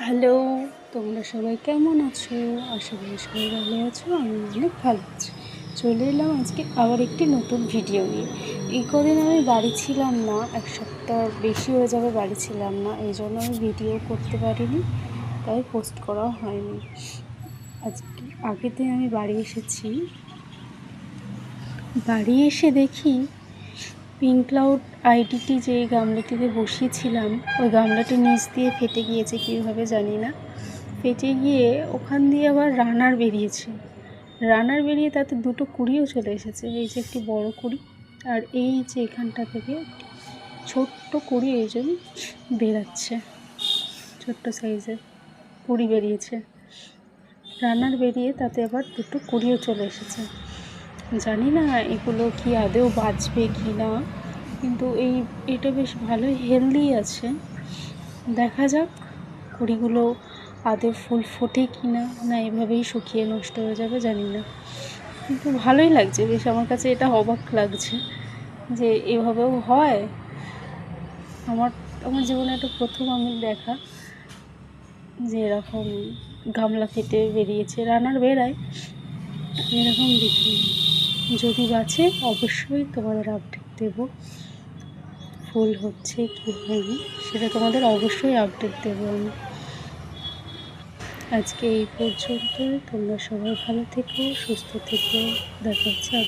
Hello, তোমরা সবাই কেমন আছো? আশা করি সবাই ভালো আছো। আমি অনেক ভালো আছি। চলে এলাম আজকে আবার একটি নতুন ভিডিও নিয়ে। এই কদিন আমি বাড়ি ছিলাম না, এক সপ্তাহ বেশি হয়ে যাবে বাড়ি ছিলাম না, এই জন্য আমি ভিডিও করতে পারিনি, তাই পোস্ট করাও হয়নি। আজকে আগের দিন আমি বাড়ি এসেছি, বাড়ি এসে দেখি পিঙ্ক ক্লাউড আইডিটি যে গামলাটিতে বসিয়েছিলাম, ওই গামলাটি নিচ দিয়ে ফেটে গিয়েছে, কীভাবে জানি না। ফেটে গিয়ে ওখান দিয়ে আবার রানার বেরিয়েছে। রানার বেরিয়ে তাতে দুটো কুড়িও চলে এসেছে। এই যে একটি বড় কুড়ি, আর এই যে এখানটা থেকে ছোট্ট কুড়ি এই জন্য বেরাচ্ছে, ছোট্ট সাইজের কুড়ি বেরিয়েছে। রানার বেরিয়ে তাতে আবার দুটো কুড়িও চলে এসেছে। জানি না এগুলো কি আদৌ বাঁচবে কি না, কিন্তু এটা বেশ ভালোই হেলদি আছে। দেখা যাক কুড়িগুলো আদৌ ফুল ফোটে কি না, না এভাবেই শুকিয়ে নষ্ট হয়ে যাবে জানি না। কিন্তু ভালোই লাগছে বেশ, আমার কাছে এটা অবাক লাগছে যে এভাবেও হয়। আমার জীবনে এটা প্রথম আমি দেখা যে এরকম গামলা ফেটে বেরিয়েছে, রানার বেরায়, এরকম দেখিনি। যদি বাঁচে অবশ্যই তোমাদের আপডেট দেবো, ফুল হচ্ছে কি হয়নি সেটা তোমাদের অবশ্যই আপডেট দেবো আমি। আজকে এই পর্যন্ত। তোমরা সবাই ভালো থেকো, সুস্থ থেকো। দেখা হচ্ছে।